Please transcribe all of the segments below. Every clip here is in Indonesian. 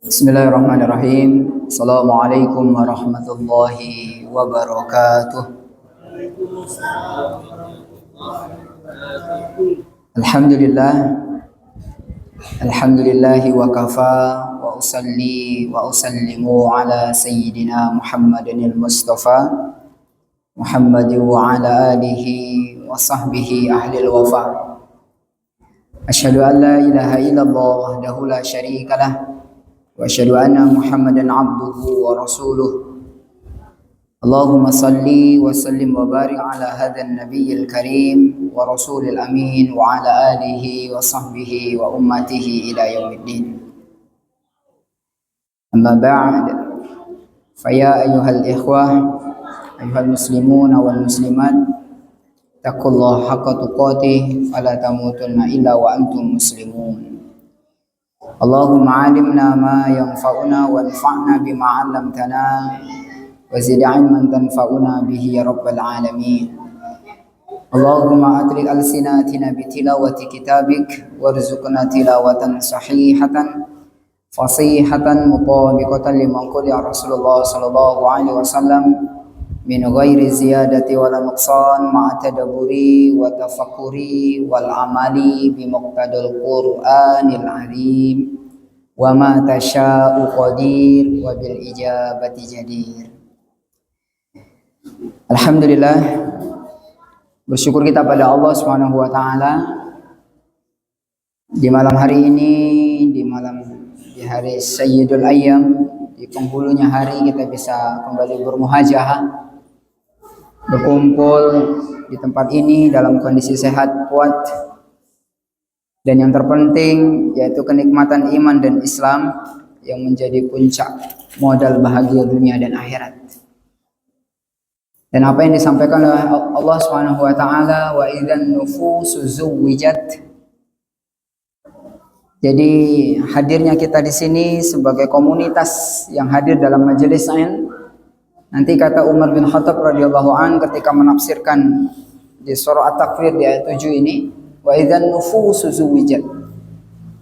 Bismillahirrahmanirrahim. Assalamualaikum warahmatullahi wabarakatuh. Alhamdulillah. Alhamdulillahi wa kafa wa usalli wa usallimu ala sayyidina Muhammadin al-Mustafa Muhammadin wa ala alihi wa sahbihi ahli al-wafa. Asyhadu an la ilaha illallah wahdahu la syarika lah wa asyhadu anna Muhammadan abduhu wa rasuluh. Allahumma salli wa sallim wa barik ala hadzal nabiyil karim wa rasulil amin wa ala alihi wa sahbihi wa ummatihi ila yaumiddin. Amma ba'd. Faya ayyuhal ikhwah, ayyuhal muslimun wal muslimat, taqullaha haqqa tuqatih fala tamutunna illa wa antum muslimun. Allahumma alimna ma yanfa'una wanfa'na bima 'allamtana wa zid 'ilman tanfa'una bihi ya rabbal alamin. Allahumma atri alsinatina bitilawati kitabik warzuqna tilawatan sahihatan fasihatan mutabiqatan lima qala Rasulullah sallallahu alaihi wasallam min ghairi ziyadati wala nuqsan ma'a tadabburi wa tafakkuri wal amali bi muqtadal Qur'anil azim wa ma tasha'u qadir wa bil ijabati jadir. Alhamdulillah, bersyukur kita pada Allah Subhanahu wa taala di malam hari ini, di hari Sayyidul Ayyam, di penghulunya hari kita bisa kembali bermuhajahah, berkumpul di tempat ini dalam kondisi sehat, kuat, dan yang terpenting yaitu kenikmatan iman dan Islam yang menjadi puncak modal bahagia dunia dan akhirat. Dan apa yang disampaikan oleh Allah Subhanahu wa taala, wa idzan nufusu zuwijat. Jadi hadirnya kita di sini sebagai komunitas yang hadir dalam majelis ilmu. Nanti kata Umar bin Khattab radhiyallahu an ketika menafsirkan di surah At-Takwir di ayat 7 ini, wa idzan nufusu zuwijat.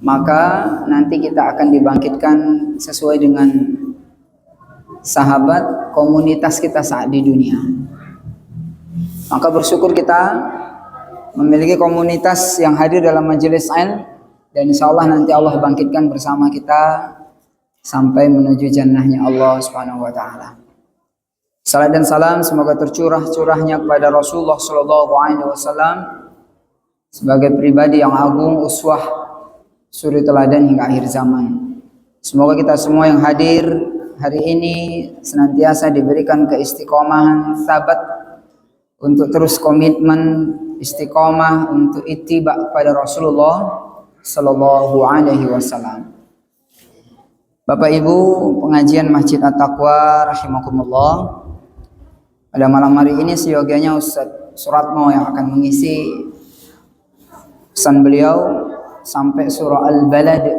Maka nanti kita akan dibangkitkan sesuai dengan sahabat komunitas kita saat di dunia. Maka bersyukur kita memiliki komunitas yang hadir dalam majelis ilmu, dan insyaallah nanti Allah bangkitkan bersama kita sampai menuju jannahnya Allah Subhanahu wa taala. Salam dan salam semoga tercurahnya kepada Rasulullah sallallahu alaihi wasallam sebagai pribadi yang agung, uswah, suri teladan hingga akhir zaman. Semoga kita semua yang hadir hari ini senantiasa diberikan keistiqomahan, sabat untuk terus komitmen istiqomah untuk ittiba kepada Rasulullah sallallahu alaihi wasallam. Bapak Ibu pengajian Masjid At-Taqwa rahimakumullah. Pada malam hari ini seyogianya Ustaz Suratno yang akan mengisi pesan beliau sampai surah Al-Balad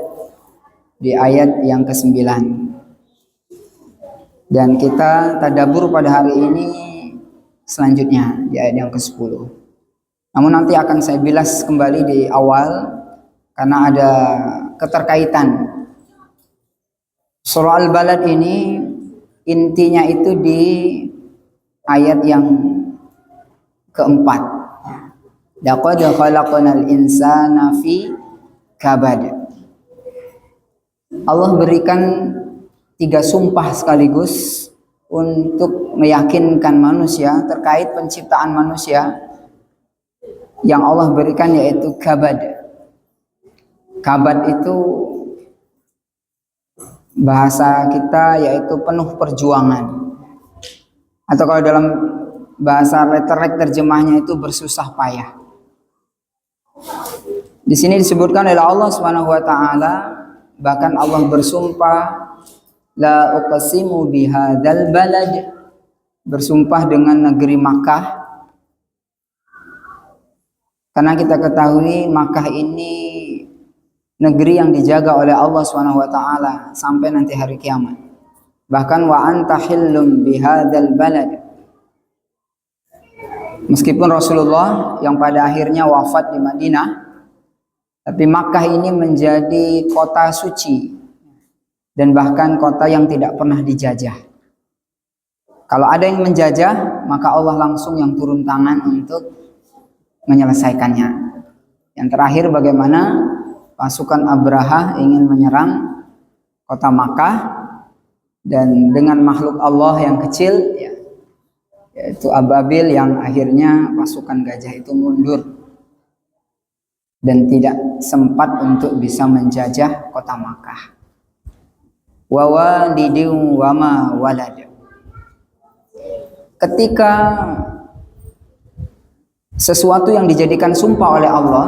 di ayat yang ke-9. Dan kita tadabbur pada hari ini selanjutnya di ayat yang ke-10. Namun nanti akan saya bilas kembali di awal karena ada keterkaitan. Surah Al-Balad ini intinya itu di ayat yang keempat. Laqad khalaqnal insana fi kabad. Allah berikan 3 sumpah sekaligus untuk meyakinkan manusia terkait penciptaan manusia yang Allah berikan, yaitu kabad. Kabad itu bahasa kita yaitu penuh perjuangan. Atau kalau dalam bahasa letterek terjemahnya itu bersusah payah. Di sini disebutkan oleh Allah Subhanahu wa taala, bahkan Allah bersumpah, la uqsimu bihadzal balad, bersumpah dengan negeri Makkah. Karena kita ketahui Makkah ini negeri yang dijaga oleh Allah Subhanahu wa taala sampai nanti hari kiamat. Bahkan wa anta hillum bihadzal balad. Meskipun Rasulullah yang pada akhirnya wafat di Madinah, tapi Makkah ini menjadi kota suci dan bahkan kota yang tidak pernah dijajah. Kalau ada yang menjajah, maka Allah langsung yang turun tangan untuk menyelesaikannya. Yang terakhir, bagaimana pasukan Abraha ingin menyerang kota Makkah, dan dengan makhluk Allah yang kecil, yaitu Ababil, yang akhirnya pasukan gajah itu mundur dan tidak sempat untuk bisa menjajah kota Makkah. Wa walidin wa ma walad. Ketika sesuatu yang dijadikan sumpah oleh Allah,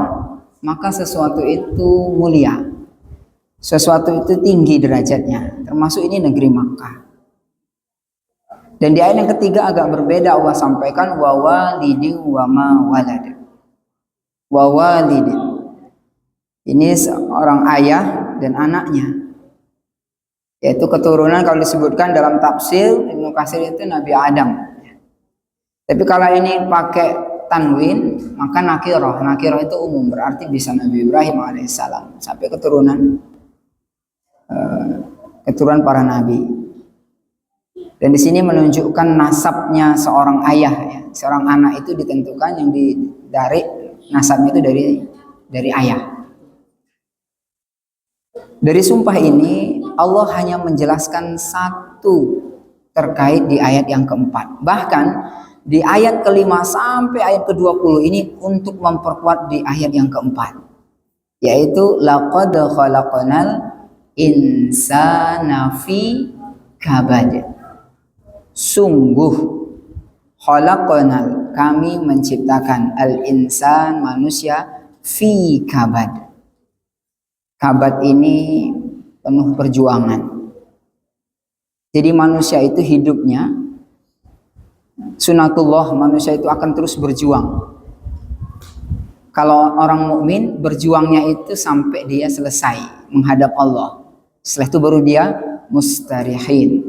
maka sesuatu itu mulia, sesuatu itu tinggi derajatnya, termasuk ini negeri Makkah. Dan di ayat yang ketiga agak berbeda, Allah sampaikan wa walidin wa ma walad. Wa walidin, ini seorang ayah dan anaknya, yaitu keturunan. Kalau disebutkan dalam tafsir Ibnu Katsir itu Nabi Adam. Tapi kalau ini pakai tanwin, maka nakirah. Nakirah itu umum, berarti bisa Nabi Ibrahim alaihissalam sampai keturunan para nabi. Dan di sini menunjukkan nasabnya seorang ayah, ya. Seorang anak itu ditentukan yang dari nasabnya itu dari ayah. Dari sumpah ini Allah hanya menjelaskan satu terkait di ayat yang keempat. Bahkan di ayat kelima sampai ayat ke-20 ini untuk memperkuat di ayat yang keempat, yaitu laqad khalaqnal insana fi kabad. Sungguh khalaqnal, kami menciptakan al-insan, manusia, fi kabad. Kabad ini penuh perjuangan. Jadi manusia itu hidupnya, sunatullah, manusia itu akan terus berjuang. Kalau orang mukmin, berjuangnya itu sampai dia selesai menghadap Allah. Setelah itu baru dia mustarihin.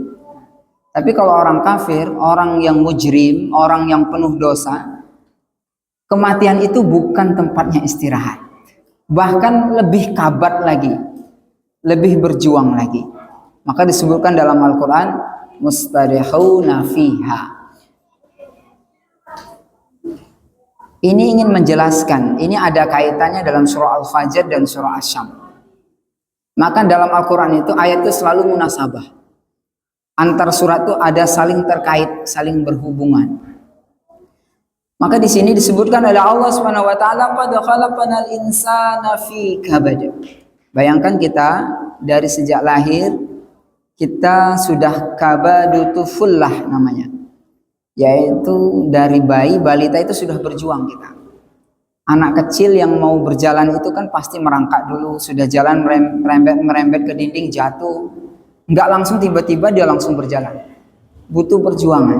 Tapi kalau orang kafir, orang yang mujrim, orang yang penuh dosa, kematian itu bukan tempatnya istirahat. Bahkan lebih kabat lagi, lebih berjuang lagi. Maka disebutkan dalam Al-Quran, mustarihuna fiha. Ini ingin menjelaskan, ini ada kaitannya dalam surah Al-Fajr dan surah Asy-Syams. Maka dalam Al-Quran itu ayat itu selalu munasabah. Antar surat itu ada saling terkait, saling berhubungan. Maka di sini disebutkan oleh Allah Subhanahu wa taala, qad khalaqnal insana fi kabad. Bayangkan kita dari sejak lahir kita sudah kabadutufullah namanya. Yaitu dari bayi, balita itu sudah berjuang kita. Anak kecil yang mau berjalan itu kan pasti merangkak dulu, sudah jalan merembet ke dinding, jatuh. Enggak langsung tiba-tiba dia langsung berjalan. Butuh perjuangan.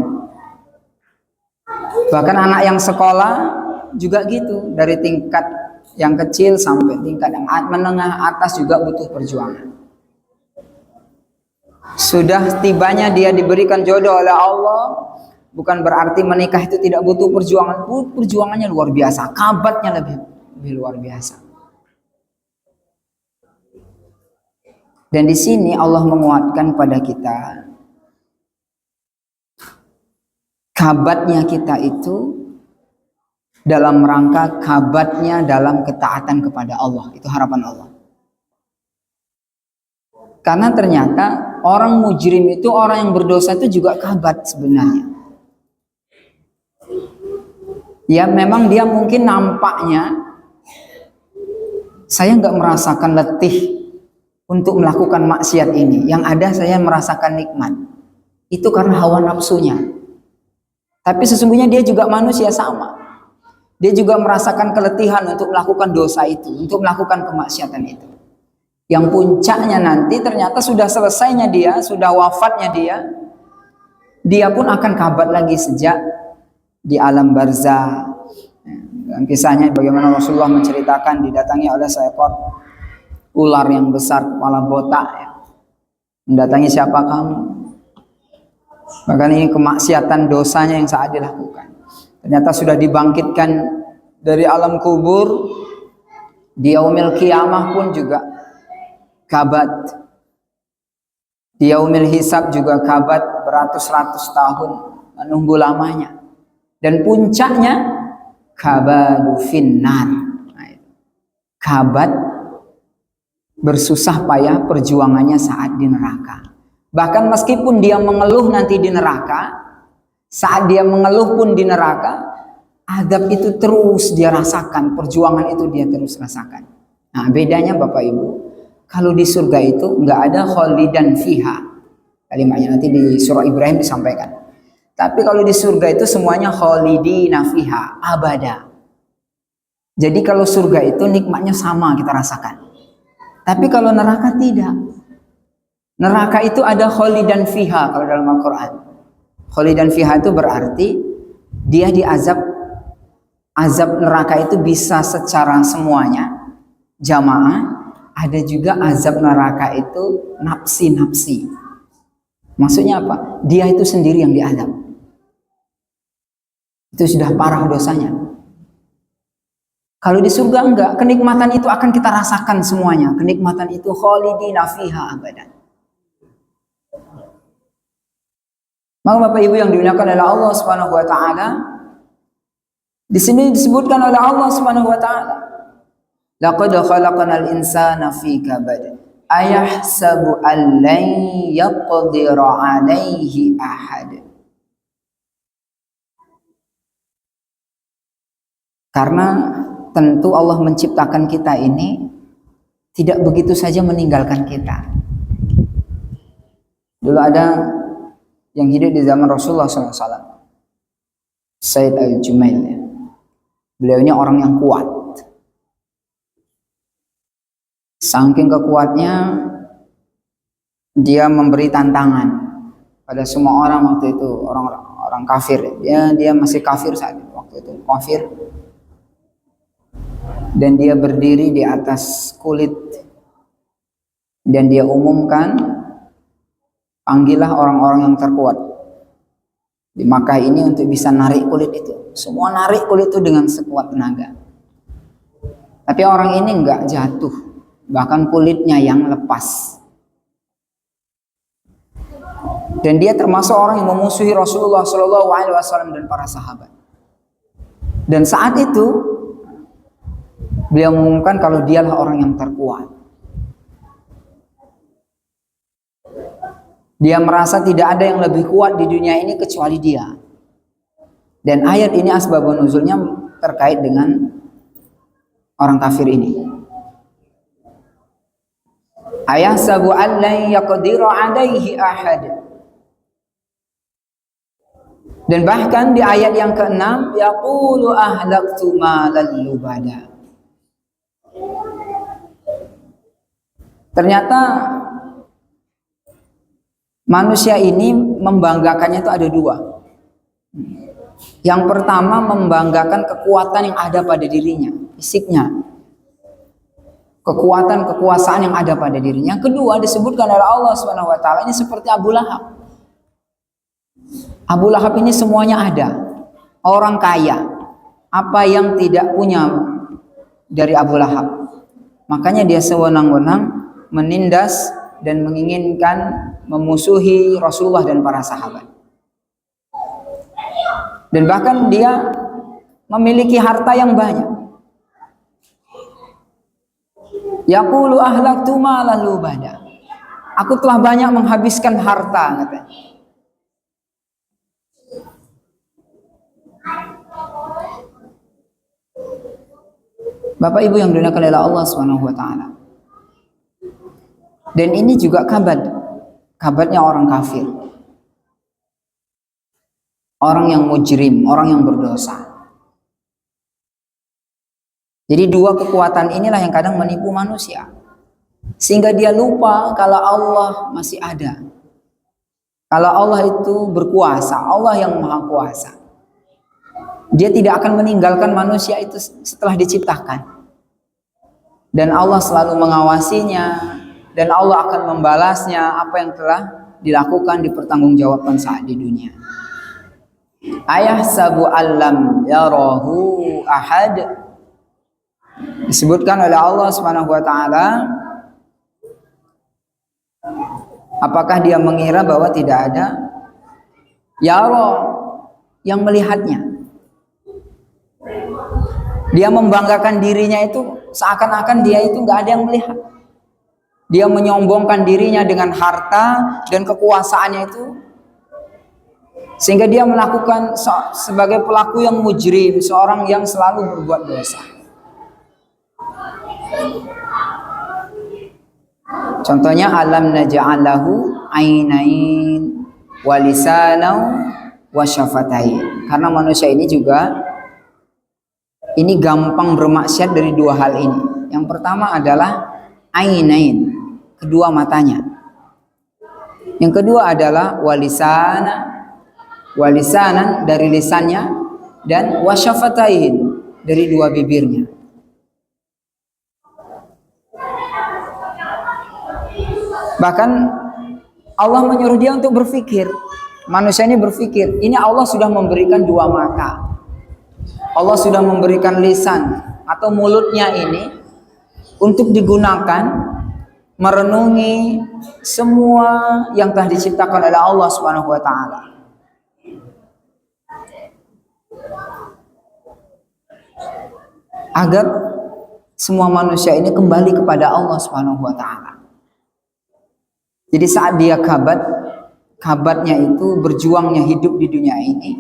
Bahkan anak yang sekolah juga gitu, dari tingkat yang kecil sampai tingkat yang menengah atas juga butuh perjuangan. Sudah tibanya dia diberikan jodoh oleh Allah, bukan berarti menikah itu tidak butuh perjuangan. Perjuangannya luar biasa, kabatnya lebih luar biasa. Dan di sini Allah menguatkan pada kita, kabatnya kita itu dalam rangka kabatnya dalam ketaatan kepada Allah. Itu harapan Allah. Karena ternyata orang mujrim itu, orang yang berdosa itu juga kabat sebenarnya. Ya memang dia mungkin nampaknya, saya nggak merasakan letih untuk melakukan maksiat ini. Yang ada saya merasakan nikmat. Itu karena hawa nafsunya. Tapi sesungguhnya dia juga manusia sama. Dia juga merasakan keletihan untuk melakukan dosa itu, untuk melakukan kemaksiatan itu. Yang puncaknya nanti ternyata sudah selesainya dia, sudah wafatnya dia pun akan kabat lagi sejak di alam barzah. Dan kisahnya bagaimana Rasulullah menceritakan didatangi oleh seekor ular yang besar kepala botak, ya. Mendatangi siapa kamu? Bahkan ini kemaksiatan dosanya yang saat dilakukan. Ternyata sudah dibangkitkan dari alam kubur, di yaumil qiyamah pun juga kabat. Di yaumil hisab juga kabat beratus-ratus tahun menunggu lamanya. Dan puncaknya kabadu finnar. Kabat bersusah payah perjuangannya saat di neraka. Bahkan meskipun dia mengeluh nanti di neraka, saat dia mengeluh pun di neraka, azab itu terus dia rasakan, perjuangan itu dia terus rasakan. Nah, bedanya Bapak Ibu, kalau di surga itu nggak ada khalidan fiha. Kalimatnya nanti di surah Ibrahim disampaikan. Tapi kalau di surga itu semuanya khalidina fiha, abada. Jadi kalau surga itu nikmatnya sama kita rasakan. Tapi kalau neraka tidak. Neraka itu ada khalidan fiha kalau dalam Al-Quran. Khalidan fiha itu berarti dia diazab. Azab neraka itu bisa secara semuanya jamaah. Ada juga azab neraka itu nafsi-nafsi. Maksudnya apa? Dia itu sendiri yang diazab. Itu sudah parah dosanya. Kalau di surga enggak, kenikmatan itu akan kita rasakan semuanya. Kenikmatan itu khalidina fiha abadan. Maka Bapak Ibu yang dimuliakan oleh Allah Subhanahu wa taala, di sini disebutkan oleh Allah Subhanahu wa taala, laqad khalaqnal insana fi kabad ayahsabu an lan yaqdira alaihi ahad. Karena tentu Allah menciptakan kita ini tidak begitu saja meninggalkan kita. Dulu ada yang hidup di zaman Rasulullah SAW, Said Al-Jumail. Beliau ini orang yang kuat. Saking kekuatnya, dia memberi tantangan pada semua orang waktu itu, orang kafir. Dia masih kafir saat itu, waktu itu kafir. Dan dia berdiri di atas kulit dan dia umumkan, panggillah orang-orang yang terkuat di Makkah ini untuk bisa narik kulit itu. Semua narik kulit itu dengan sekuat tenaga. Tapi orang ini enggak jatuh, bahkan kulitnya yang lepas. Dan dia termasuk orang yang memusuhi Rasulullah SAW dan para sahabat. Dan saat itu beliau mengumumkan kalau dialah orang yang terkuat. Dia merasa tidak ada yang lebih kuat di dunia ini kecuali dia. Dan ayat ini asbabun nuzulnya terkait dengan orang kafir ini. Ayahsabu an lan yaqdira alaihi ahad. Dan bahkan di ayat yang ke-6, yaqulu ahlaktu malan lubada. Ternyata manusia ini membanggakannya itu ada dua. Yang pertama membanggakan kekuatan yang ada pada dirinya, fisiknya. Kekuatan, kekuasaan yang ada pada dirinya. Yang kedua disebutkan oleh Allah Subhanahu wa taala ini seperti Abu Lahab. Abu Lahab ini semuanya ada. Orang kaya. Apa yang tidak punya dari Abu Lahab? Makanya dia sewenang-wenang menindas dan menginginkan memusuhi Rasulullah dan para sahabat. Dan bahkan dia memiliki harta yang banyak. Yaqulu ahlaktu malan lubada. Aku telah banyak menghabiskan harta, katanya. Bapak Ibu yang dimuliakan oleh Allah Subhanahu wa taala. Dan ini juga kabarnya orang kafir. Orang yang mujrim, orang yang berdosa. Jadi dua kekuatan inilah yang kadang menipu manusia. Sehingga dia lupa kalau Allah masih ada. Kalau Allah itu berkuasa, Allah yang maha kuasa. Dia tidak akan meninggalkan manusia itu setelah diciptakan. Dan Allah selalu mengawasinya. Dan Allah akan membalasnya apa yang telah dilakukan, dipertanggungjawabkan saat di dunia. Ayahsabu allam yarahu ahad. Disebutkan oleh Allah Subhanahu wa taala, Apakah dia mengira bahwa tidak ada ya Allah yang melihatnya? Dia membanggakan dirinya itu seakan-akan dia itu nggak ada yang melihat. Dia menyombongkan dirinya dengan harta dan kekuasaannya itu, sehingga dia melakukan sebagai pelaku yang mujrim, seorang yang selalu berbuat dosa. Contohnya alam naj'alahu ainain wa lisanan wa syafatain. Karena manusia ini juga gampang bermaksiat dari dua hal ini. Yang pertama adalah ainain, kedua matanya. Yang kedua adalah walisanan dari lisannya, dan wasyafatain dari dua bibirnya. Bahkan Allah menyuruh dia untuk berpikir. Manusia ini berpikir, ini Allah sudah memberikan dua mata, Allah sudah memberikan lisan atau mulutnya ini untuk digunakan merenungi semua yang telah diciptakan oleh Allah Subhanahu wa taala. Agar semua manusia ini kembali kepada Allah Subhanahu wa taala. Jadi saat dia kabatnya itu berjuangnya hidup di dunia ini,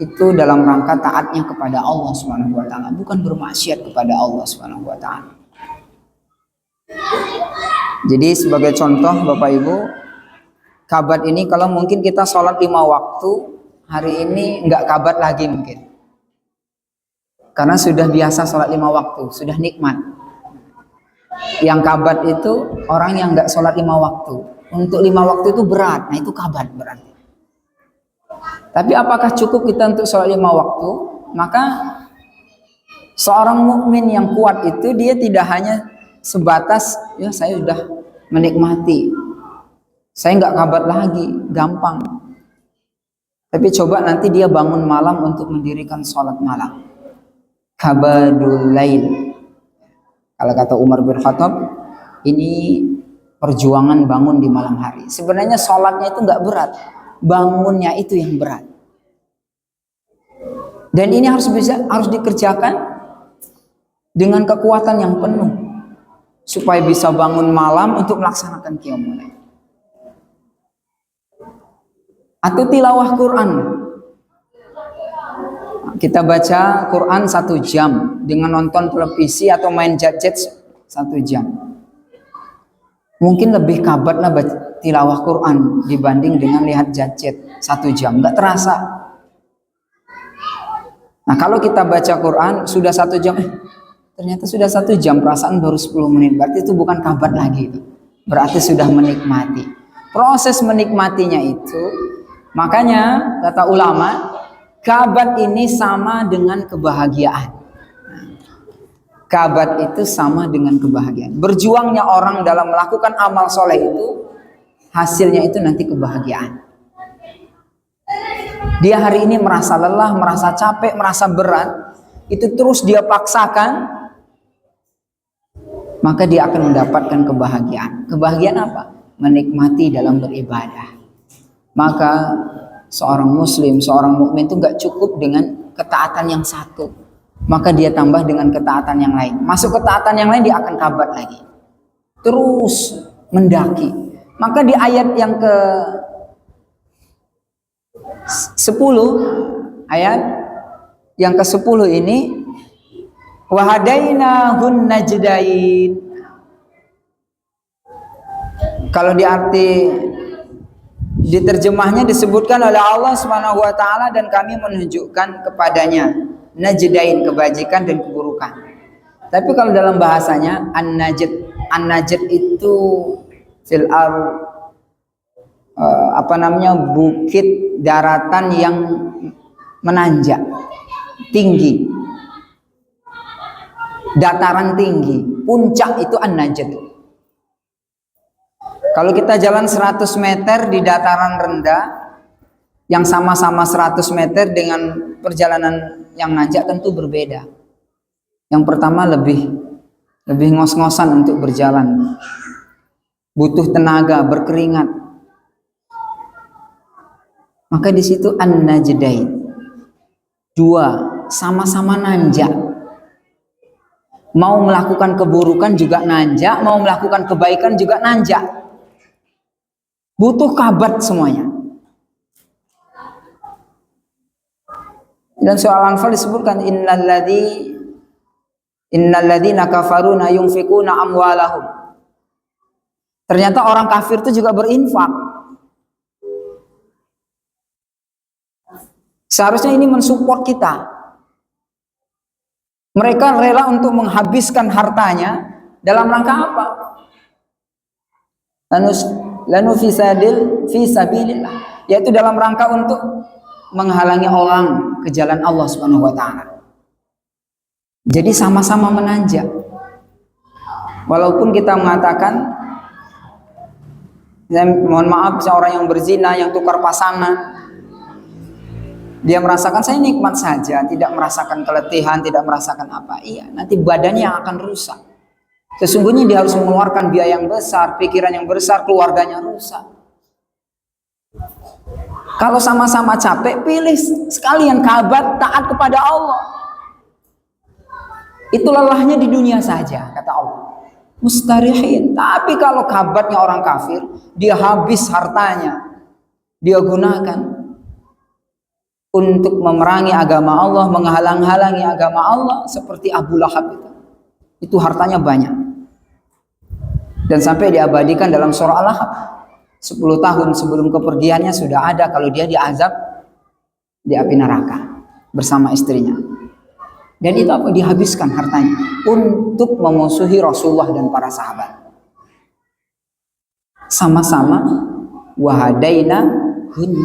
itu dalam rangka taatnya kepada Allah Subhanahu wa taala, bukan bermaksiat kepada Allah Subhanahu wa taala. Jadi sebagai contoh Bapak Ibu, kabat ini kalau mungkin kita sholat 5 waktu, hari ini enggak kabat lagi mungkin. Karena sudah biasa sholat 5 waktu, sudah nikmat. Yang kabat itu orang yang enggak sholat 5 waktu. Untuk 5 waktu itu berat, nah itu kabat berarti. Tapi apakah cukup kita untuk sholat 5 waktu? Maka seorang mukmin yang kuat itu dia tidak hanya sebatas ya saya sudah menikmati, saya nggak kabat lagi, gampang. Tapi coba nanti dia bangun malam untuk mendirikan sholat malam, kabadul lail. Kalau kata Umar bin Khattab, ini perjuangan bangun di malam hari. Sebenarnya sholatnya itu nggak berat, bangunnya itu yang berat. Dan ini harus dikerjakan dengan kekuatan yang penuh supaya bisa bangun malam untuk melaksanakan qiyamul lail. Atau tilawah Quran. Kita baca Quran 1 jam dengan nonton televisi atau main gadget 1 jam. Mungkin lebih kabatlah tilawah Quran dibanding dengan lihat gadget 1 jam, nggak terasa. Nah kalau kita baca Quran sudah 1 jam, ternyata sudah 1 jam, perasaan baru 10 menit, berarti itu bukan kabat lagi itu. Berarti sudah menikmati. Proses menikmatinya itu, makanya kata ulama, kabat ini sama dengan kebahagiaan. Kabat itu sama dengan kebahagiaan. Berjuangnya orang dalam melakukan amal soleh itu, hasilnya itu nanti kebahagiaan. Dia hari ini merasa lelah, merasa capek, merasa berat, itu terus dia paksakan, maka dia akan mendapatkan kebahagiaan. Kebahagiaan apa? Menikmati dalam beribadah. Maka seorang muslim, seorang mukmin itu gak cukup dengan ketaatan yang satu, maka dia tambah dengan ketaatan yang lain. Masuk ketaatan yang lain, dia akan kabat lagi, terus mendaki. Maka di ayat yang ke 10, ayat yang ke 10 ini, wahadainahun najdain. Kalau diterjemahnya disebutkan oleh Allah Subhanahu wa taala, dan kami menunjukkan kepadanya najdain, kebajikan dan keburukan. Tapi kalau dalam bahasanya an-najd itu fil bukit, daratan yang menanjak, tinggi, dataran tinggi, puncak itu an-najd. Kalau kita jalan 100 meter di dataran rendah yang sama-sama 100 meter dengan perjalanan yang nanjak tentu berbeda. Yang pertama lebih ngos-ngosan untuk berjalan. butuh tenaga, berkeringat. Maka di situ an-najdain. Dua, sama-sama nanjak. Mau melakukan keburukan juga nanjak, mau melakukan kebaikan juga nanjak. Butuh kabat semuanya. Dan soal Anfal disebutkan innalladzina kafaruna yunfikuna amwalahum. Ternyata orang kafir itu juga berinfak. Seharusnya ini mensupport kita. Mereka rela untuk menghabiskan hartanya dalam rangka apa? Lanu fi sabilillah, yaitu dalam rangka untuk menghalangi orang ke jalan Allah Subhanahu wa taala. Jadi sama-sama menanjak. Walaupun kita mengatakan, mohon maaf, seorang yang berzina, yang tukar pasangan, dia merasakan saya nikmat saja, tidak merasakan keletihan, tidak merasakan apa. Iya, nanti badannya yang akan rusak. Sesungguhnya dia harus mengeluarkan biaya yang besar, pikiran yang besar, keluarganya rusak. Kalau sama-sama capek, pilih sekalian kabat taat kepada Allah. Itu lelahnya di dunia saja, kata Allah. Mustarihin. Tapi kalau kabatnya orang kafir, dia habis hartanya, dia gunakan untuk memerangi agama Allah, menghalang-halangi agama Allah, seperti Abu Lahab itu. Itu hartanya banyak. Dan sampai diabadikan dalam surah Al-Lahab. 10 tahun sebelum kepergiannya sudah ada kalau dia diazab di api neraka bersama istrinya. Dan itu apa? Dihabiskan hartanya untuk memusuhi Rasulullah dan para sahabat. Sama-sama wahadaina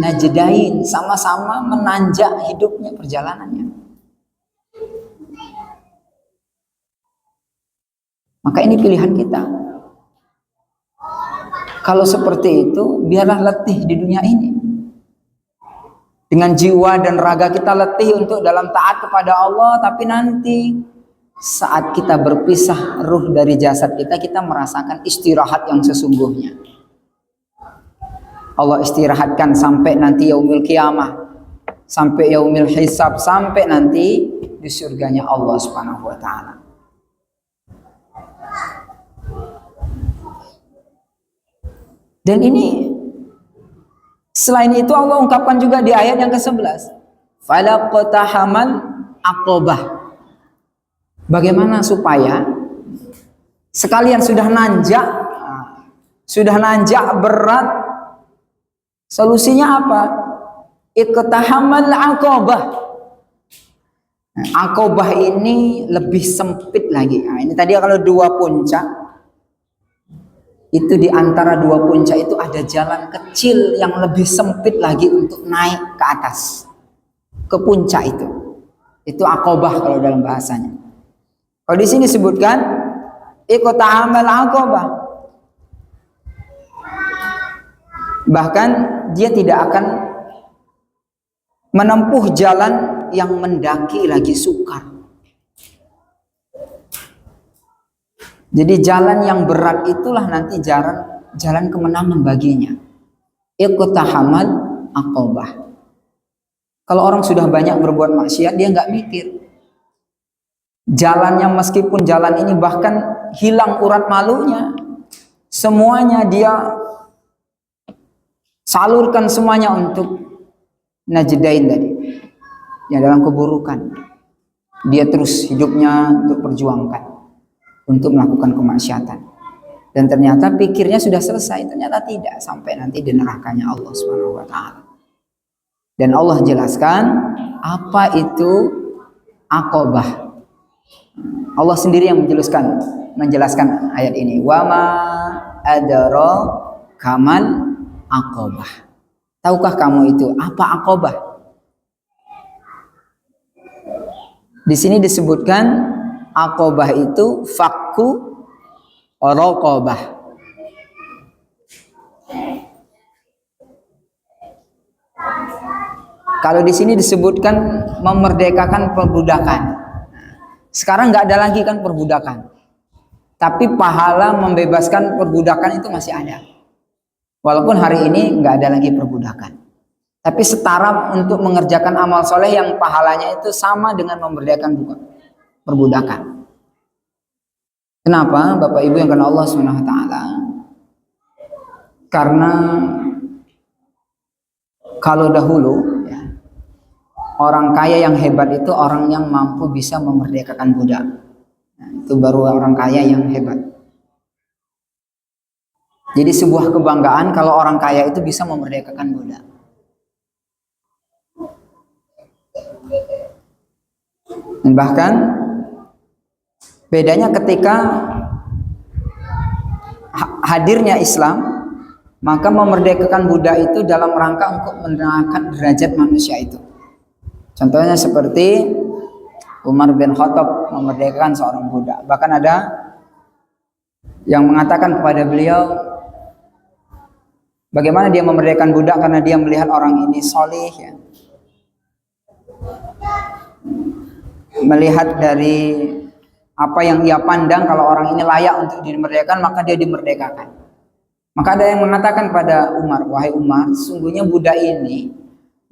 najdain, sama-sama menanjak hidupnya, perjalanannya. Maka ini pilihan kita. Kalau seperti itu, biarlah letih di dunia ini. Dengan jiwa dan raga kita letih untuk dalam taat kepada Allah, tapi nanti saat kita berpisah ruh dari jasad kita, kita merasakan istirahat yang sesungguhnya. Allah istirahatkan sampai nanti yaumil qiyamah, sampai yaumil hisab, sampai nanti di surganya Allah Subhanahu wa taala. Dan ini selain itu Allah ungkapkan juga di ayat yang ke-11. Falaqtahamal aqabah. Bagaimana supaya sekalian sudah nanjak berat. Solusinya apa? Iqtahamal aqabah. Nah, aqabah ini lebih sempit lagi. Nah, ini tadi kalau dua puncak, itu di antara dua puncak itu ada jalan kecil yang lebih sempit lagi untuk naik ke atas, ke puncak itu. Itu aqabah kalau dalam bahasanya. Kalau di sini sebutkan iqtahamal aqabah. Bahkan dia tidak akan menempuh jalan yang mendaki lagi sukar. Jadi jalan yang berat itulah nanti jalan kemenangan baginya. Iqtahamal aqabah. Kalau orang sudah banyak berbuat maksiat, dia nggak mikir. Jalannya meskipun jalan ini bahkan hilang urat malunya, semuanya dia salurkan semuanya untuk najdain tadi, ya dalam keburukan. Dia terus hidupnya untuk perjuangkan, untuk melakukan kemaksiatan. Dan ternyata pikirnya sudah selesai, ternyata tidak, sampai nanti di nerakanya Allah Subhanahu wa taala. Dan Allah jelaskan apa itu aqabah. Allah sendiri yang menjelaskan ayat ini. Wa ma adra kamal aqabah. Tahukah kamu itu apa aqabah? Di sini disebutkan aqabah itu fakku raqabah. Kalau di sini disebutkan memerdekakan perbudakan. Sekarang nggak ada lagi kan perbudakan. Tapi pahala membebaskan perbudakan itu masih ada. Walaupun hari ini nggak ada lagi perbudakan. Tapi setara untuk mengerjakan amal soleh yang pahalanya itu sama dengan memerdekakan perbudakan. Kenapa Bapak Ibu yang karena Allah SWT? Karena kalau dahulu ya, orang kaya yang hebat itu orang yang mampu bisa memerdekakan budak. Nah, itu baru orang kaya yang hebat. Jadi sebuah kebanggaan kalau orang kaya itu bisa memerdekakan budak. Dan bahkan bedanya ketika hadirnya Islam, maka memerdekakan budak itu dalam rangka untuk mengangkat derajat manusia itu. Contohnya seperti Umar bin Khattab memerdekakan seorang budak. Bahkan ada yang mengatakan kepada beliau, bagaimana dia memerdekakan budak karena dia melihat orang ini solih ya. Melihat dari apa yang ia pandang, kalau orang ini layak untuk dimerdekakan, maka dia dimerdekakan. Maka ada yang mengatakan pada Umar, wahai Umar, sungguhnya budak ini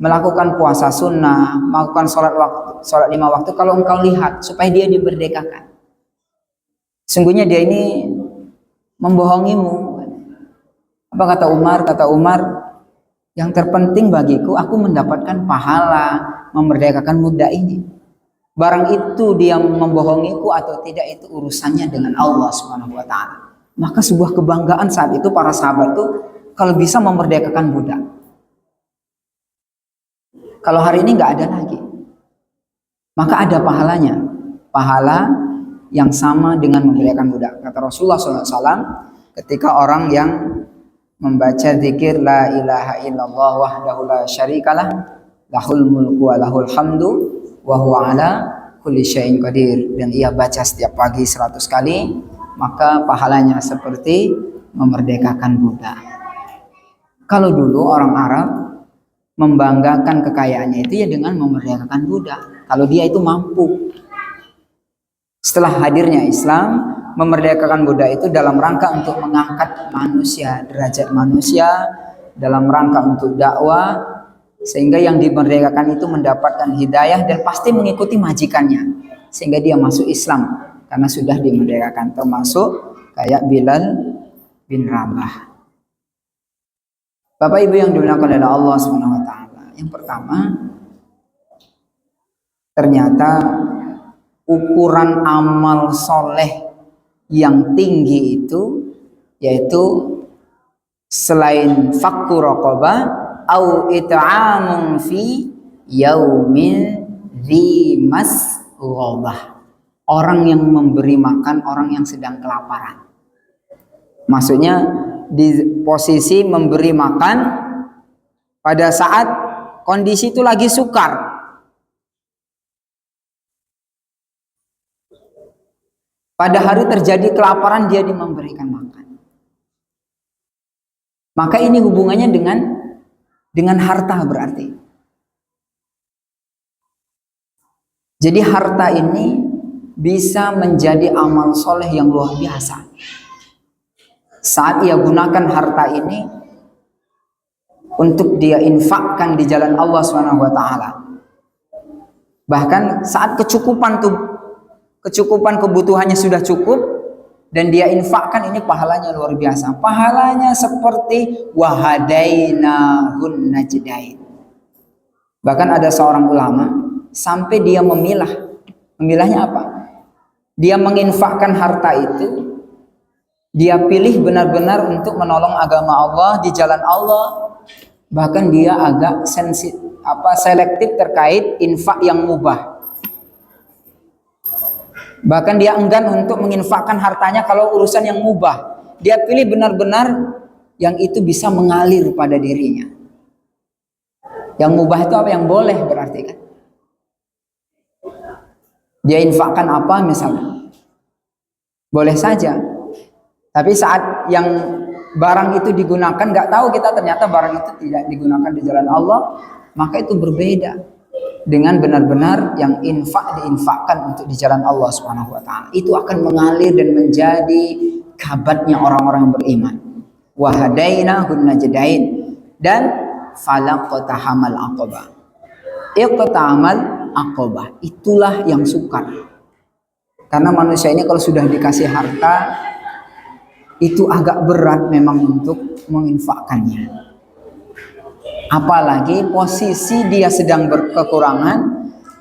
melakukan puasa sunnah, melakukan sholat 5 waktu, kalau engkau lihat supaya dia dimerdekakan. Sungguhnya dia ini membohongimu. Apa kata Umar? Kata Umar, yang terpenting bagiku, aku mendapatkan pahala memerdekakan budak ini. Barang itu dia membohongiku atau tidak, itu urusannya dengan Allah Subhanahu wa taala. Maka sebuah kebanggaan saat itu para sahabat itu kalau bisa memerdekakan budak. Kalau hari ini nggak ada lagi, maka ada pahalanya, pahala yang sama dengan memerdekakan budak. Kata Rasulullah SAW, ketika orang yang membaca zikir la ilaha illallah wahdahu la syarikalah lahul mulku wa lahul hamdu wa huwa ala kulli syai'in qadir, dan ia baca setiap pagi 100 kali, maka pahalanya seperti memerdekakan budak. Kalau dulu orang Arab membanggakan kekayaannya itu ya dengan memerdekakan budak, kalau dia itu mampu. Setelah hadirnya Islam, memerdekakan budak itu dalam rangka untuk mengangkat manusia, derajat manusia, dalam rangka untuk dakwah, sehingga yang dimerdekakan itu mendapatkan hidayah dan pasti mengikuti majikannya, sehingga dia masuk Islam karena sudah dimerdekakan, termasuk kayak Bilal bin Rabah. Bapak Ibu yang dimuliakan oleh Allah Subhanahu wa taala. Yang pertama, ternyata ukuran amal soleh yang tinggi itu yaitu selain fakku raqabah au it'amun fi yaumin dzi masghobah, orang yang memberi makan orang yang sedang kelaparan. Maksudnya di posisi memberi makan pada saat kondisi itu lagi sukar. Pada hari terjadi kelaparan dia memberikan makan. Maka ini hubungannya dengan harta berarti. Jadi harta ini bisa menjadi amal soleh yang luar biasa. Saat ia gunakan harta ini untuk dia infakkan di jalan Allah Subhanahu wa taala. Bahkan saat kecukupan kebutuhannya sudah cukup dan dia infakkan, ini pahalanya luar biasa. Pahalanya seperti wahadainahun najdain. Bahkan ada seorang ulama sampai dia memilahnya apa? Dia menginfakkan harta itu, dia pilih benar-benar untuk menolong agama Allah di jalan Allah. Bahkan dia agak selektif terkait infak yang mubah. Bahkan dia enggan untuk menginfakkan hartanya kalau urusan yang mubah. Dia pilih benar-benar yang itu bisa mengalir pada dirinya. Yang mubah itu apa? Yang boleh berarti kan. Dia infakkan apa misalnya? Boleh saja. Tapi saat yang barang itu digunakan, nggak tahu kita ternyata barang itu tidak digunakan di jalan Allah, maka itu berbeda. dengan benar-benar yang diinfakkan untuk di jalan Allah Subhanahu wa taala, itu akan mengalir dan menjadi kabatnya orang-orang yang beriman. Wa hadainahun najdain, dan falaqtahamal aqabah. Iqtahamal aqabah, itulah yang sukar. Karena manusia ini kalau sudah dikasih harta itu agak berat memang untuk menginfakkannya. Apalagi posisi dia sedang berkekurangan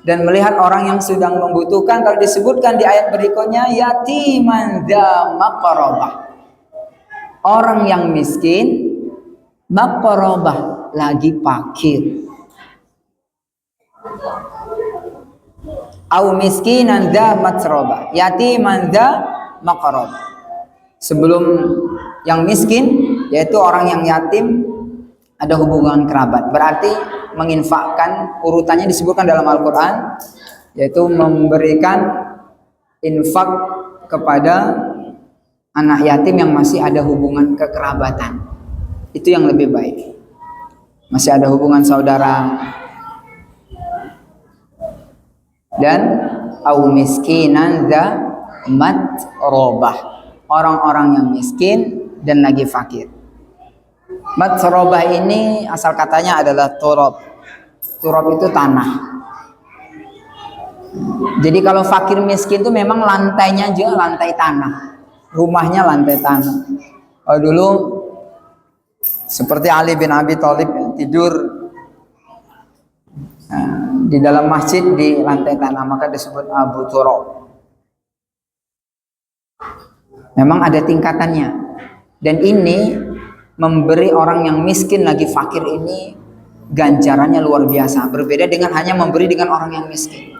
dan melihat orang yang sedang membutuhkan. Kalau disebutkan di ayat berikutnya, yatiman dza maqrabah, orang yang miskin, maqrabah, lagi fakir. Au miskinan dza matrabah, yatiman dza maqrabah. Sebelum yang miskin, yaitu orang yang yatim, ada hubungan kerabat. Berarti menginfakkan, urutannya disebutkan dalam Al-Quran, yaitu memberikan infak kepada anak yatim yang masih ada hubungan kekerabatan. Itu yang lebih baik. Masih ada hubungan saudara. Dan au miskinan dza matrabah, orang-orang yang miskin dan lagi fakir. Matrabah ini asal katanya adalah turab. Turab itu tanah. Jadi kalau fakir miskin itu memang lantainya juga lantai tanah. Rumahnya lantai tanah. Kalau dulu seperti Ali bin Abi Thalib tidur di dalam masjid di lantai tanah, maka disebut Abu Turab. Memang ada tingkatannya. Dan ini memberi orang yang miskin lagi fakir ini ganjarannya luar biasa, berbeda dengan hanya memberi dengan orang yang miskin.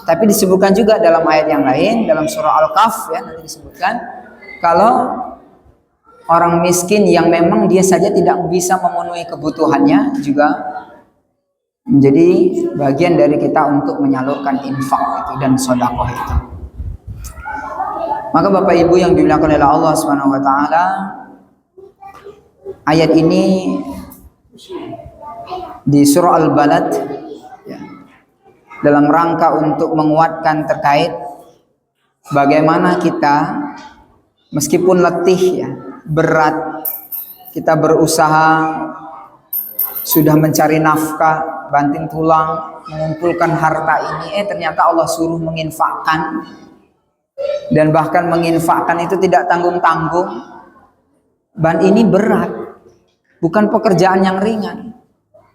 Tapi disebutkan juga dalam ayat yang lain, dalam surah Al-Kahf ya, nanti disebutkan kalau orang miskin yang memang dia saja tidak bisa memenuhi kebutuhannya juga menjadi bagian dari kita untuk menyalurkan infak itu dan sedekah itu. Maka Bapak Ibu yang dimuliakan oleh Allah Subhanahu wa taala, ayat ini di surah Al-Balad ya, dalam rangka untuk menguatkan terkait bagaimana kita meskipun letih ya, berat, kita berusaha sudah mencari nafkah, banting tulang, mengumpulkan harta ini, ternyata Allah suruh menginfakkan, dan bahkan menginfakkan itu tidak tanggung-tanggung. Dan ini berat, bukan pekerjaan yang ringan.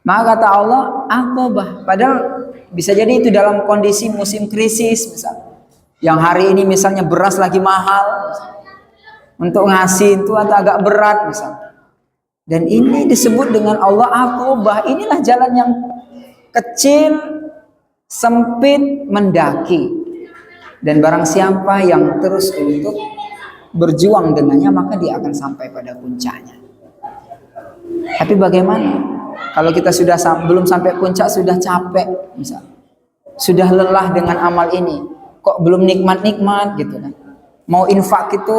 Maka kata Allah, aqabah. Padahal bisa jadi itu dalam kondisi musim krisis misalnya. Yang hari ini misalnya beras lagi mahal, untuk ngasih itu agak berat misalnya. Dan ini disebut dengan Allah aqabah. Inilah jalan yang kecil, sempit, mendaki. Dan barang siapa yang terus untuk berjuang dengannya, maka dia akan sampai pada puncaknya. Tapi bagaimana kalau kita sudah belum sampai puncak, sudah capek misalnya, sudah lelah dengan amal ini, kok belum nikmat-nikmat gitu kan. Mau infak itu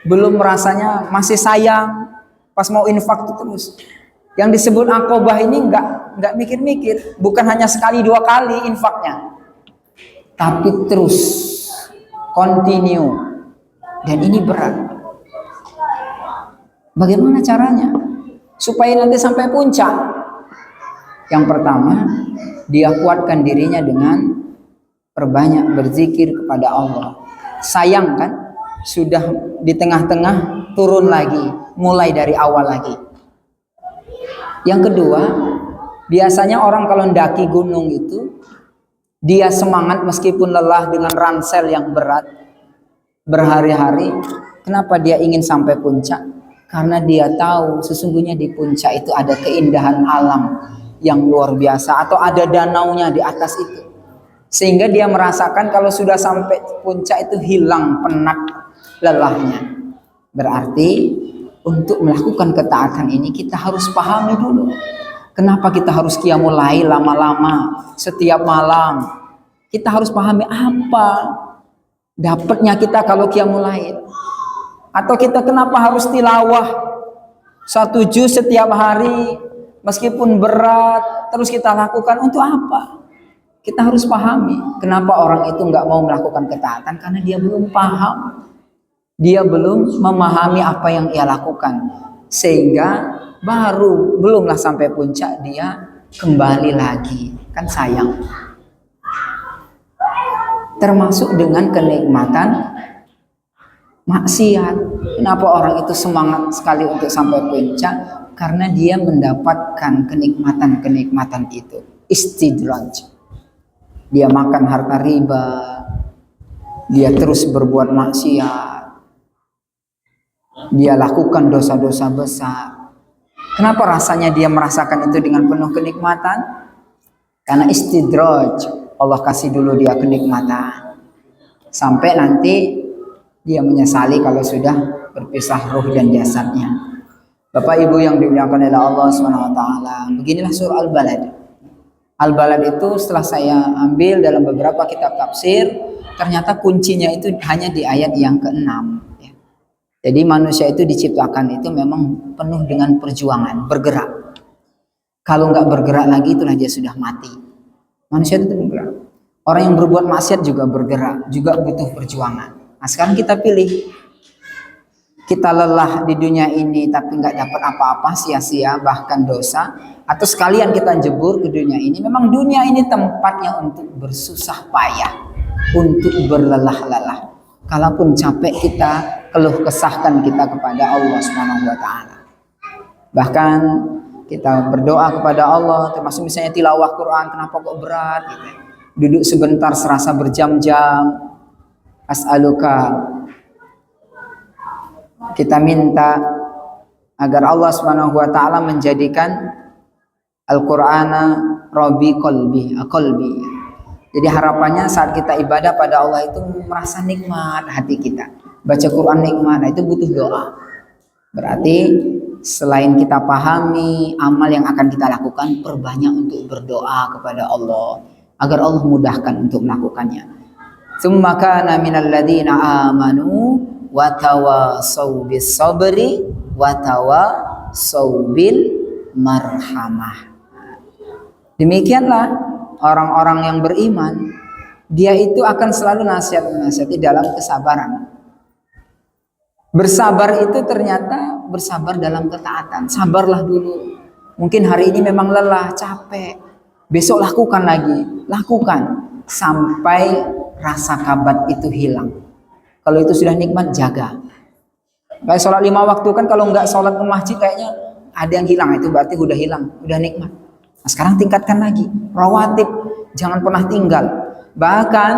belum rasanya, masih sayang. Pas mau infak itu terus. Yang disebut aqabah ini enggak mikir-mikir, bukan hanya sekali dua kali infaknya, tapi terus continue. Dan ini berat. Bagaimana caranya supaya nanti sampai puncak? Yang pertama, dia kuatkan dirinya dengan perbanyak berzikir kepada Allah. Sayang kan, sudah di tengah-tengah turun lagi, mulai dari awal lagi. Yang kedua, biasanya orang kalau mendaki gunung itu dia semangat meskipun lelah dengan ransel yang berat berhari-hari. Kenapa dia ingin sampai puncak? Karena dia tahu sesungguhnya di puncak itu ada keindahan alam yang luar biasa, atau ada danaunya di atas itu. Sehingga dia merasakan kalau sudah sampai puncak itu hilang penat lelahnya. Berarti untuk melakukan ketaatan ini kita harus pahami dulu. Kenapa kita harus qiyamul lail lama-lama setiap malam? Kita harus pahami apa dapatnya kita kalau qiyamul lail. Atau kita kenapa harus tilawah 1 juz setiap hari meskipun berat, terus kita lakukan untuk apa? Kita harus pahami kenapa orang itu nggak mau melakukan ketaatan, karena dia belum paham, dia belum memahami apa yang ia lakukan, sehingga belumlah sampai puncak dia kembali lagi, kan sayang. Termasuk dengan kenikmatan maksiat. Kenapa orang itu semangat sekali untuk sampai puncak? Karena dia mendapatkan kenikmatan-kenikmatan itu. Istidraj. Dia makan harta riba, dia terus berbuat maksiat, dia lakukan dosa-dosa besar. Kenapa rasanya dia merasakan itu dengan penuh kenikmatan? Karena istidraj. Allah kasih dulu dia kenikmatan, sampai nanti dia menyesali kalau sudah berpisah ruh dan jasadnya. Bapak Ibu yang dimuliakan oleh Allah SWT, beginilah surah Al-Balad. Al-Balad itu setelah saya ambil dalam beberapa kitab tafsir, ternyata kuncinya itu hanya di ayat yang ke-6. Jadi manusia itu diciptakan itu memang penuh dengan perjuangan, bergerak. Kalau nggak bergerak lagi, itulah dia sudah mati. Manusia itu bergerak. Orang yang berbuat maksiat juga bergerak, juga butuh perjuangan. Nah, sekarang kita pilih. Kita lelah di dunia ini tapi nggak dapat apa-apa, sia-sia, bahkan dosa. Atau sekalian kita jebur ke dunia ini. Memang dunia ini tempatnya untuk bersusah payah, untuk berlelah-lelah. Kalaupun capek, kita keluh kesahkan kita kepada Allah SWT. Bahkan kita berdoa kepada Allah, termasuk misalnya tilawah Quran, kenapa kok berat gitu. Duduk sebentar serasa berjam-jam. As'aluka, kita minta agar Allah SWT menjadikan Al-Qur'ana Rabi qalbi. Jadi harapannya saat kita ibadah pada Allah itu merasa nikmat hati kita. Baca Quran nikmat, nah itu butuh doa. Berarti selain kita pahami amal yang akan kita lakukan, perbanyak untuk berdoa kepada Allah agar Allah mudahkan untuk melakukannya. Tsumma kana minal ladzina amanu wa tawasaw bis sabri wa tawasaw bil marhamah. Demikianlah orang-orang yang beriman, dia itu akan selalu nasihat-nasihati dalam kesabaran. Bersabar itu ternyata bersabar dalam ketaatan. Sabarlah dulu. Mungkin hari ini memang lelah, capek. Besok lakukan lagi. Lakukan sampai rasa kabat itu hilang. Kalau itu sudah nikmat, jaga. Kayak sholat 5 waktu kan, kalau nggak sholat ke masjid kayaknya ada yang hilang. Itu berarti udah hilang, udah nikmat. Nah, sekarang tingkatkan lagi. Rawatib, jangan pernah tinggal. Bahkan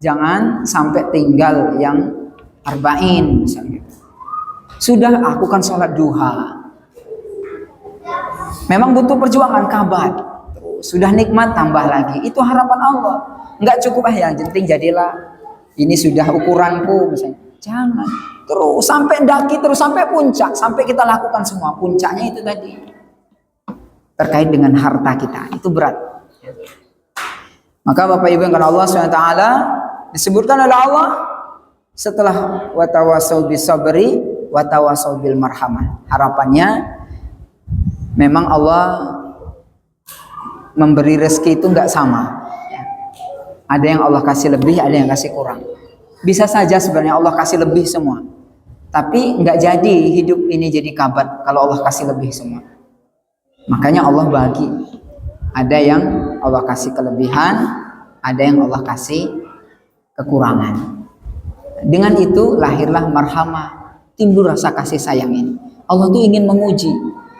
jangan sampai tinggal yang arba'in misalnya. Sudah, aku kan sholat duha. Memang butuh perjuangan, kabat. Sudah nikmat, tambah lagi. Itu harapan Allah. Enggak cukup yang penting jadilah. Ini sudah ukuranku misalnya. Jangan. Terus sampai daki, terus sampai puncak. Sampai kita lakukan semua. Puncaknya itu tadi. Terkait dengan harta kita. Itu berat. Maka Bapak Ibu yang karena Allah SWT disebutkan oleh Allah setelah watawasau bis sabri watawasau bil marhamah. Harapannya memang Allah memberi rezeki itu enggak sama. Ada yang Allah kasih lebih, ada yang kasih kurang. Bisa saja sebenarnya Allah kasih lebih semua, tapi enggak jadi hidup ini jadi kabat kalau Allah kasih lebih semua. Makanya Allah bagi. Ada yang Allah kasih kelebihan, ada yang Allah kasih kekurangan. Dengan itu lahirlah marhamah, timbul rasa kasih sayang ini. Allah tuh ingin menguji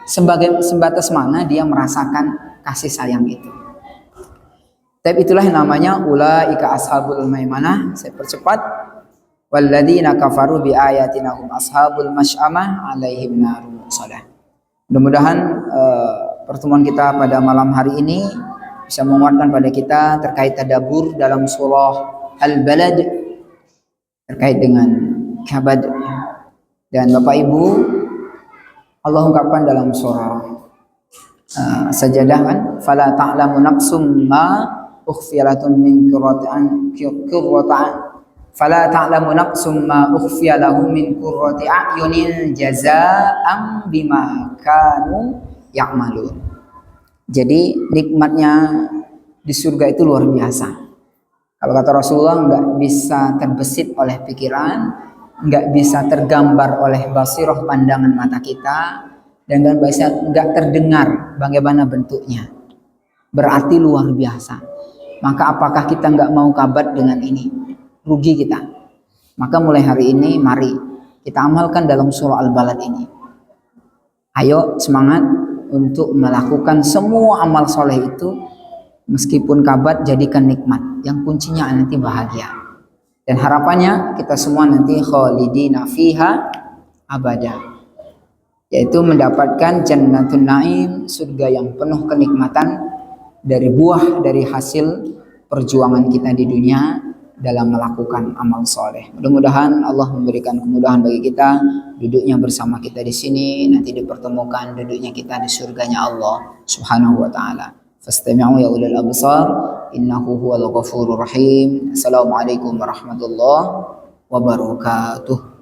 sebatas mana dia merasakan kasih sayang itu. Tapi itulah yang namanya ulaika ashabul maimanah. Saya percepat. Walladzina kafaru bi ayatina hum ashabul masy'amah alaihim narun sadah. Mudah-mudahan pertemuan kita pada malam hari ini bisa menguatkan pada kita terkait tadabbur dalam surah Al-Balad terkait dengan kabad. Dan Bapak Ibu, Allah ungkapkan dalam surah Sajadah kan, fala ta'lamu nafsum ma ukhfiya lahum min qurratin fala ta'lamu nafsum ma ukhfiya lahum min qurrati a'yunin jazaa'an bima kanu ya'malun. Jadi nikmatnya di surga itu luar biasa. Kalau kata Rasulullah, nggak bisa terbesit oleh pikiran, nggak bisa tergambar oleh basiroh pandangan mata kita, dan nggak terdengar bagaimana bentuknya. Berarti luar biasa. Maka apakah kita nggak mau kabat dengan ini? Rugi kita. Maka mulai hari ini mari kita amalkan dalam surah Al-Balad ini. Ayo semangat untuk melakukan semua amal soleh itu, meskipun kabat jadikan nikmat. Yang kuncinya nanti bahagia. Dan harapannya kita semua nanti khalidina fiha abada, yaitu mendapatkan jannatun naim, surga yang penuh kenikmatan dari buah dari hasil perjuangan kita di dunia dalam melakukan amal soleh. Mudah-mudahan Allah memberikan kemudahan bagi kita duduknya bersama kita di sini, nanti dipertemukan duduknya kita di surganya Allah Subhanahu wa taala. Fastami'u ya ulil absar innahu huwal ghafurur rahim. Assalamualaikum warahmatullahi wabarakatuh.